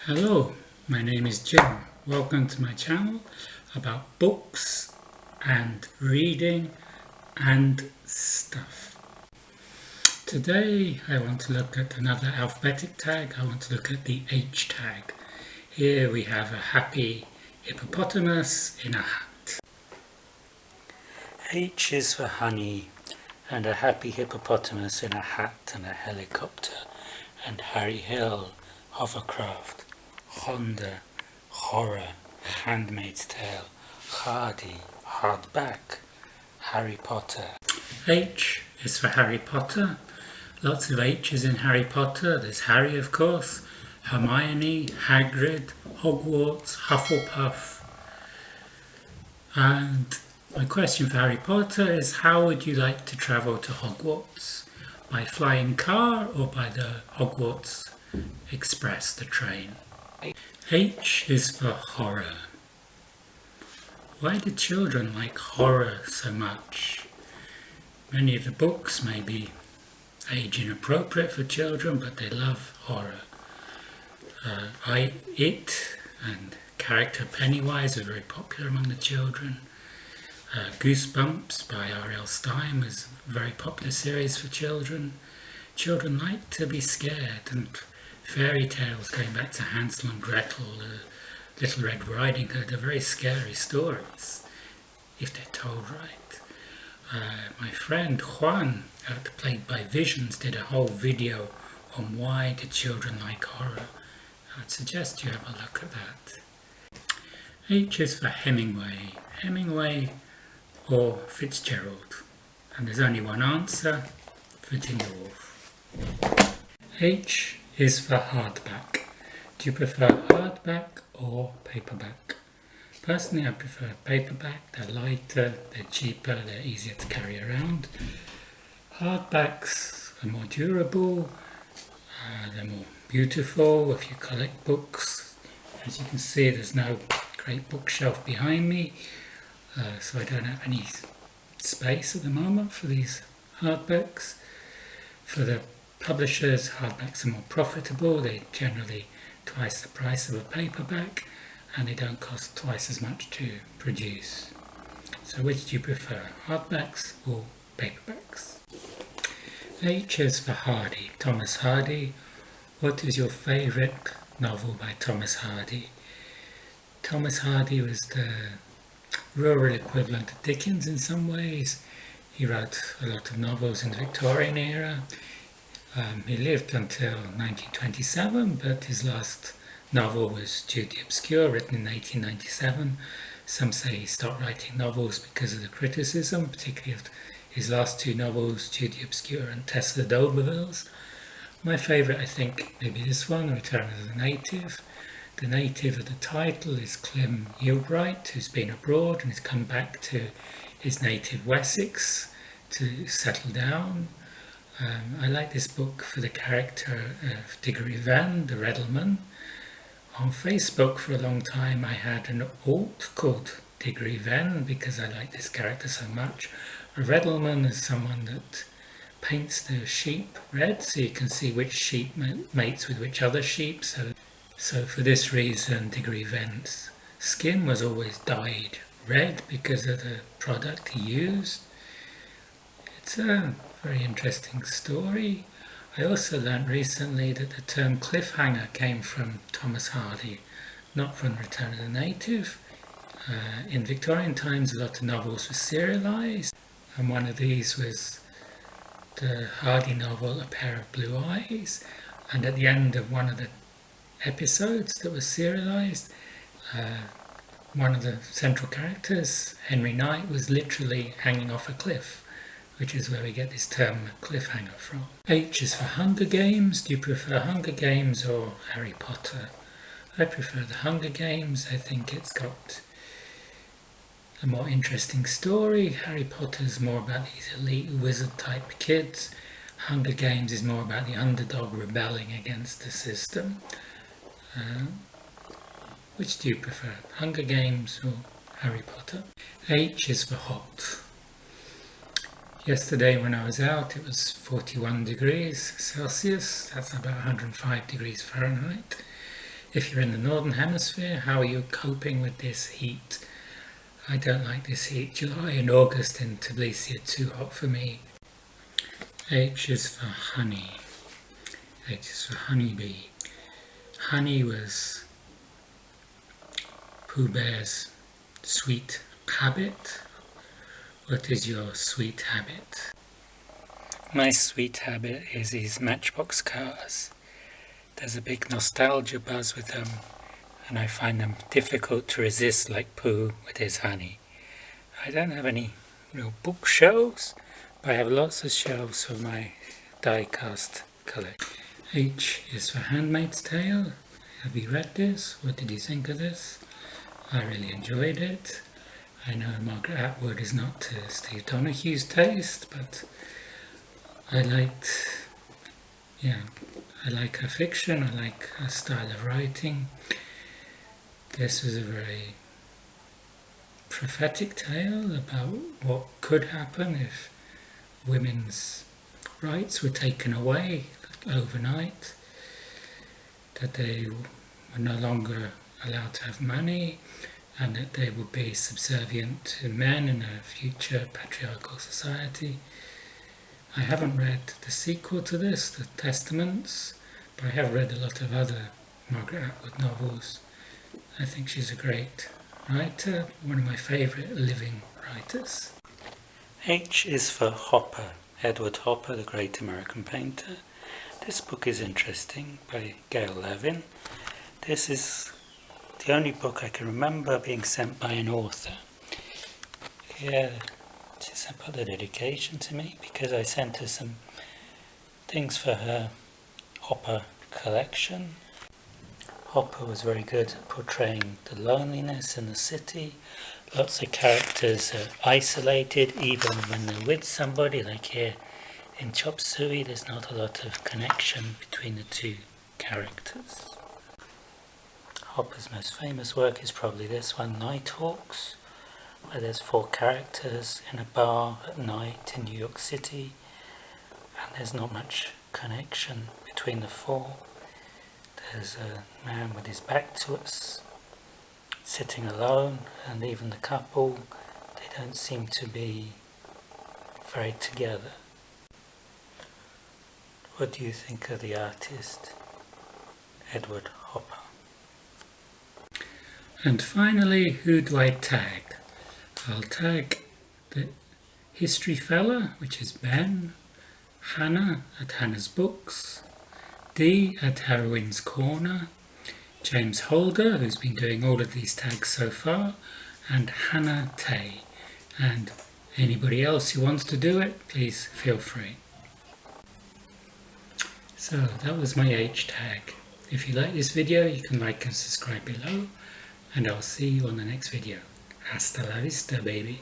Hello, my name is Jim. Welcome to my channel about books and reading and stuff. Today I want to look at another alphabetic tag. I want to look at the H tag. Here we have a happy hippopotamus in a hat. H is for honey and a happy hippopotamus in a hat and a helicopter and Harry Hill, hovercraft. Honda, horror, Handmaid's Tale, Hardy, hardback, Harry Potter. H is for Harry Potter. Lots of H's in Harry Potter. There's Harry, of course, Hermione, Hagrid, Hogwarts, Hufflepuff. And my question for Harry Potter is, how would you like to travel to Hogwarts? By flying car or by the Hogwarts Express, the train? H is for horror. Why do children like horror so much? Many of the books may be age inappropriate for children, but they love horror. It and character Pennywise are very popular among the children. Goosebumps by R.L. Stine was a very popular series for children. Children like to be scared, and fairy tales going back to Hansel and Gretel, Little Red Riding Hood are very scary stories if they're told right. My friend Juan, played by Visions, did a whole video on why do children like horror. I'd suggest you have a look at that. H is for Hemingway. Hemingway or Fitzgerald. And there's only one answer, Virginia Woolf. H is for hardback. Do you prefer hardback or paperback? Personally, I prefer paperback. They're lighter, they're cheaper, they're easier to carry around. Hardbacks are more durable, they're more beautiful if you collect books. As you can see, there's no great bookshelf behind me, so I don't have any space at the moment for these hardbacks. For the publishers, hardbacks are more profitable. They're generally twice the price of a paperback and they don't cost twice as much to produce. So which do you prefer, hardbacks or paperbacks? H is for Hardy, Thomas Hardy. What is your favourite novel by Thomas Hardy? Thomas Hardy was the rural equivalent of Dickens in some ways. He wrote a lot of novels in the Victorian era. He lived until 1927, but his last novel was Jude the Obscure, written in 1897. Some say he stopped writing novels because of the criticism, particularly of his last two novels, Jude the Obscure and Tess of the D'Urbervilles. My favourite, I think, maybe this one, Return of the Native. The native of the title is Clym Yeobright, who's been abroad and has come back to his native Wessex to settle down. I like this book for the character of Diggory Venn, the Reddleman. On Facebook for a long time I had an alt called Diggory Venn because I like this character so much. A Reddleman is someone that paints the sheep red so you can see which sheep mates with which other sheep. So for this reason Diggory Venn's skin was always dyed red because of the product he used. It's a very interesting story. I also learned recently that the term cliffhanger came from Thomas Hardy, not from Return of the Native. In Victorian times a lot of novels were serialised, and one of these was the Hardy novel A Pair of Blue Eyes, and at the end of one of the episodes that was serialised, one of the central characters, Henry Knight, was literally hanging off a cliff, which is where we get this term cliffhanger from. H is for Hunger Games. Do you prefer Hunger Games or Harry Potter? I prefer the Hunger Games. I think it's got a more interesting story. Harry Potter's more about these elite wizard type kids. Hunger Games is more about the underdog rebelling against the system. Which do you prefer, Hunger Games or Harry Potter? H is for hot. Yesterday when I was out it was 41 degrees Celsius, that's about 105 degrees Fahrenheit. If you're in the Northern Hemisphere, how are you coping with this heat? I don't like this heat. July and August in Tbilisi are too hot for me. H is for honey. H is for honeybee. Honey was Pooh Bear's sweet habit. What is your sweet habit? My sweet habit is these Matchbox cars. There's a big nostalgia buzz with them, and I find them difficult to resist, like Pooh with his honey. I don't have any real bookshelves, but I have lots of shelves for my die-cast collection. H is for Handmaid's Tale. Have you read this? What did you think of this? I really enjoyed it. I know Margaret Atwood is not to Steve Donahue's taste, but I like her fiction, I like her style of writing. This was a very prophetic tale about what could happen if women's rights were taken away overnight, that they were no longer allowed to have money, and that they would be subservient to men in a future patriarchal society. I haven't read the sequel to this, The Testaments, but I have read a lot of other Margaret Atwood novels. I think she's a great writer, one of my favourite living writers. H is for Hopper, Edward Hopper, the great American painter. This book is interesting, by Gail Levin. This is the only book I can remember being sent by an author. Yeah, she sent a dedication to me because I sent her some things for her Hopper collection. Hopper was very good at portraying the loneliness in the city. Lots of characters are isolated even when they're with somebody, like here in Chop Suey there's not a lot of connection between the two characters. Hopper's most famous work is probably this one, Nighthawks, where there's 4 characters in a bar at night in New York City, and there's not much connection between the 4. There's a man with his back to us, sitting alone, and even the couple, they don't seem to be very together. What do you think of the artist, Edward Hopper? And finally, who do I tag? I'll tag the history fella, which is Ben, Hannah at Hannah's Books, Dee at Heroine's Corner, James Holder, who's been doing all of these tags so far, and Hannah Tay. And anybody else who wants to do it, please feel free. So that was my H tag. If you like this video, you can like and subscribe below, and I'll see you on the next video. Hasta la vista, baby.